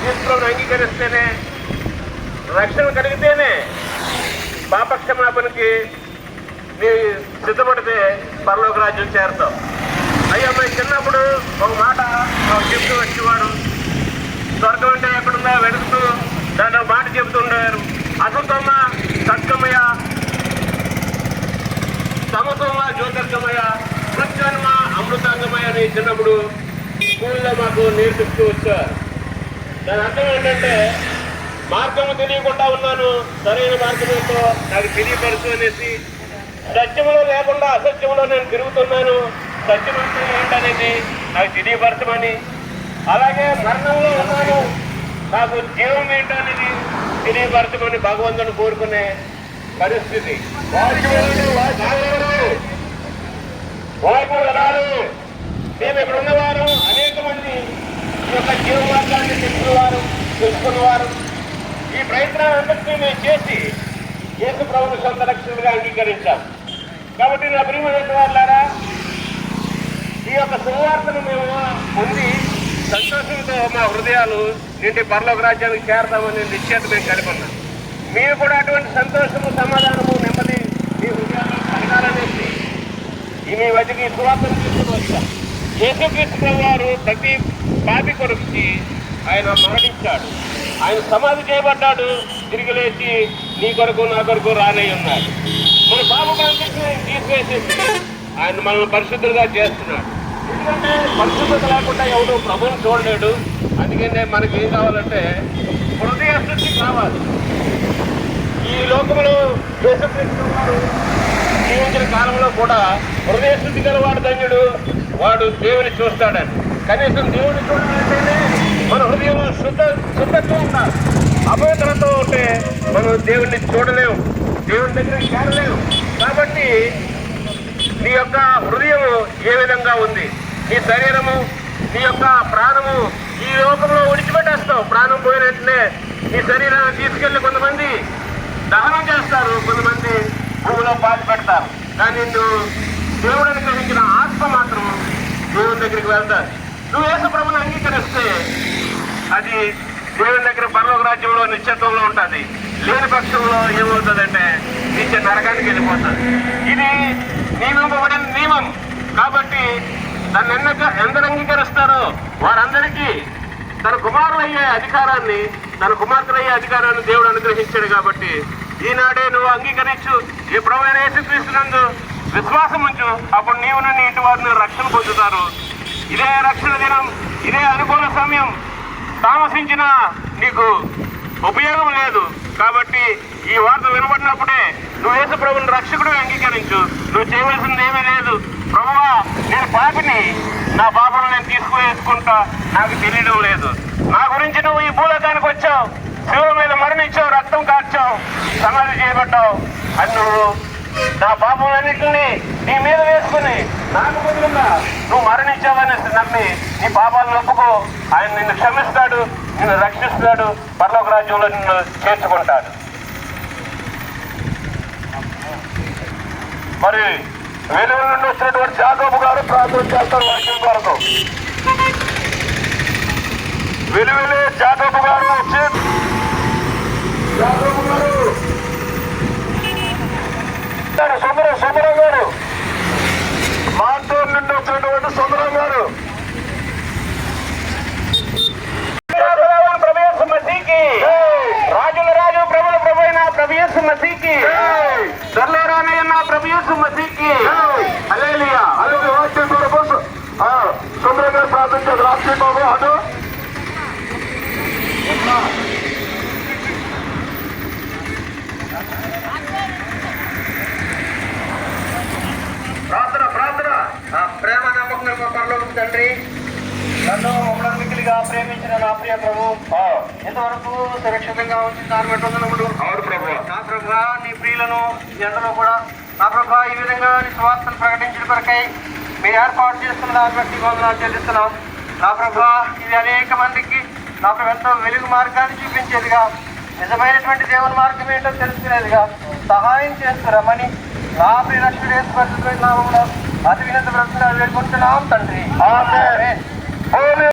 తీసుకుని అంగీకరిస్తేనే, రక్షణ కలిగితేనే పాపక్షమాపణకి నీ సిద్ధపడితే పరలోక రాజ్యం చేరుతావు. అయ్యా మేము చిన్నప్పుడు ఒక మాట చెప్తూ వచ్చేవాడు, స్వర్గం అంటే ఎక్కడుందా వెడుకుతూ దాంట్లో మాట చెబుతుండేవారు. అసతమ్మ సత్కమయ, సమతమ్మ జ్యోతిర్గమయ, సత్యన్మ అమృతాంగమయ అని చిన్నప్పుడు స్కూల్లో మాకు నేర్పిస్తూ వచ్చారు. దాని అర్థం ఏంటంటే, మార్గము తెలియకుండా ఉన్నాను, సరైన మార్గం ఏంటో నాకు తెలియపరచు అనేసి, సత్యంలో లేకుండా అసత్యంలో నేను తిరుగుతున్నాను, సత్యం అంటే ఏంటనేది నాకు తెలియపరచమని, అలాగే మరణంలో ఉన్నాను, నాకు జీవం ఏంటనేది తెలియపరచమని భగవంతుని కోరుకునే పరిస్థితి. మేము ఇక్కడ ఉన్నవారు అనేక మంది ఈ యొక్క జీవ మార్గాన్ని తెలుసుకున్నవారు. ఈ ప్రయత్నాలందరినీ మేము చేసి యేసు ప్రభువుని సొంత రక్షణగా అంగీకరించాం. కాబట్టి నా ప్రియమైన వాళ్ళారా, ఈ యొక్క సువార్తను మేము పొంది సంతోషంతో మా హృదయాలు నిండి పరలోక రాజ్యానికి చేరదామని నిశ్చయిత మేము కలిగి ఉన్నాం. మీరు కూడా అటువంటి సంతోషము, సమాధానము, నెమ్మది మీ హృదయాల్లో కలగాలనేసి ఈ మీ మధ్యకి ఈ సువార్తను తీసుకుని వచ్చాం. యేసుక్రీస్తు వారు ప్రతి పాపి కొరకు ఆయన మరణించాడు, ఆయన సమాధి చేయబడ్డాడు, తిరిగి లేచి నీ కొరకు నా కొరకు రానై ఉన్నాడు. మన పాపం తీసివేసేసి ఆయన మనల్ని పరిశుద్ధులుగా చేస్తున్నాడు. ఎందుకంటే పరిశుద్ధత లేకుండా ఎవడు ప్రభువుని చూడలేడు. అందుకనే మనకి ఏం కావాలంటే హృదయ శుద్ధి కావాలి. ఈ లోకంలో యేసుక్రీస్తు వారు జీవించిన కాలంలో కూడా హృదయ శుద్ధి గలవాడు ధన్యుడు, వాడు దేవుని చూస్తాడని. కనీసం దేవుని చూడాలంటేనే మన హృదయంలో శుద్ధత్వం ఉండాలి. అపవిత్రతో ఉంటే మనం దేవుణ్ణి చూడలేము, దేవుని దగ్గర చేరలేము. కాబట్టి నీ యొక్క హృదయం ఏ విధంగా ఉంది, నీ శరీరము, నీ యొక్క ప్రాణము ఈ లోకంలో విడిచిపెట్టేస్తావు. ప్రాణం పోయినట్లే నీ శరీరాన్ని తీసుకెళ్లి కొంతమంది దహనం చేస్తారు, కొంతమంది భూమిలో పాతి పెడతారు. కానీ నువ్వు దేవుడిని గ్రహించిన ఆత్మ మాత్రం దేవుని దగ్గరికి వెళ్తారు. నువ్వు యేసు ప్రభువుని అంగీకరిస్తే అది దేవుని దగ్గర పరలోక రాజ్యంలో నిశ్చత్వంలో ఉంటుంది. లేని పక్షంలో ఏమవుతుందంటే నిత్య నరకానికి వెళ్ళిపోతుంది. ఇది నియమింపబడిన నియమం. కాబట్టి దాన్ని ఎందరు అంగీకరిస్తారో వారందరికీ తన కుమారులయ్యే అధికారాన్ని, తన కుమార్తెలయ్యే అధికారాన్ని దేవుడు అనుగ్రహించాడు. కాబట్టి ఈనాడే నువ్వు అంగీకరించు, ఈ ప్రభువైన యేసుక్రీస్తునందు విశ్వాసం ఉంచు. అప్పుడు నీవును నీ ఇంటి వారిని రక్షణ పొందుతారు. ఇదే రక్షణ దినం, ఇదే అనుకూల సమయం. తామసించిన నీకు ఉపయోగం లేదు. కాబట్టి ఈ వార్త వినబడినప్పుడే నువ్వు యేసు ప్రభువుని రక్షకుడిగా అంగీకరించు. నువ్వు చేయవలసింది ఏమీ లేదు. ప్రభువా, నేను పాపిని, నా పాపను నేను తీసుకువేసుకుంటా, నాకు తెలియడం లేదు. నా గురించి నువ్వు ఈ భూలోకానికి వచ్చావు, శిలువ మీద మరణించావు, రక్తం కార్చావు, సమాధి చేయబడ్డావు అని నువ్వు నా పాపములన్నింటినీ నీ మీద వేసుకుని నాకు బదులుగా నువ్వు మరణించావని నమ్మి నీ పాపాలను ఒప్పుకో. ఆయన నిన్ను క్షమిస్తాడు, నిన్ను రక్షిస్తాడు, పరలోక రాజ్యంలో నిన్ను చేర్చుకుంటాడు. మరి వెలుగు నుండి వచ్చినటువంటి యాకోబు గారు ప్రార్థన చేస్తారు వాక్యం కొరకు. వెలుగులే యాకోబు గారు వచ్చి, యాకోబు గారు సుందరం గారు, మాటూరు నుండి వచ్చినటువంటి సుందరం గారు. ప్రభు యేసు మసీకి, రాజుల రాజు ప్రభుల ప్రభు అయిన ప్రభు యేసు మసీకి, దర్లేరానయ్యన్న ప్రభు యేసు మసీకి హల్లెలూయా. అలాగే వాక్యం కొరకు సుందరం గారు ప్రార్థించారు. రాష్ట్రీయ బాబు అటు ప్రేమ నమ్మకం పరలోకం తండ్రి, నన్ను మిగిలిగా ప్రేమించిన నా ప్రియ ప్రభు ఎంతవరకు సురక్షితంగా ఉంచి దాన్ని బట్టి వందనములు. అవును ప్రభు. నా ప్రభు, నీ ప్రియులను ఎండలో కూడా నా ప్రభు ఈ విధంగా నీ స్వార్థను ప్రకటించిన కొరకై మీరు ఏర్పాటు చేస్తున్న దాన్ని బట్టి వందనాలు చెల్లిస్తున్నాం. నా ప్రభు, ఇది అనేక మందికి నా ప్రభు ఎంతో వెలుగు మార్గాన్ని చూపించేదిగా, నిజమైనటువంటి దేవుని మార్గం ఏంటో తెలుసుకునేదిగా సహాయం చేస్తున్నామని నా ప్రియ రక్షకుడు యేసు పరిశుద్ధ నామములో అతి వినంత బ్రతుకులు వేడుకుంటున్నాం తండ్రి. ఆమేన్.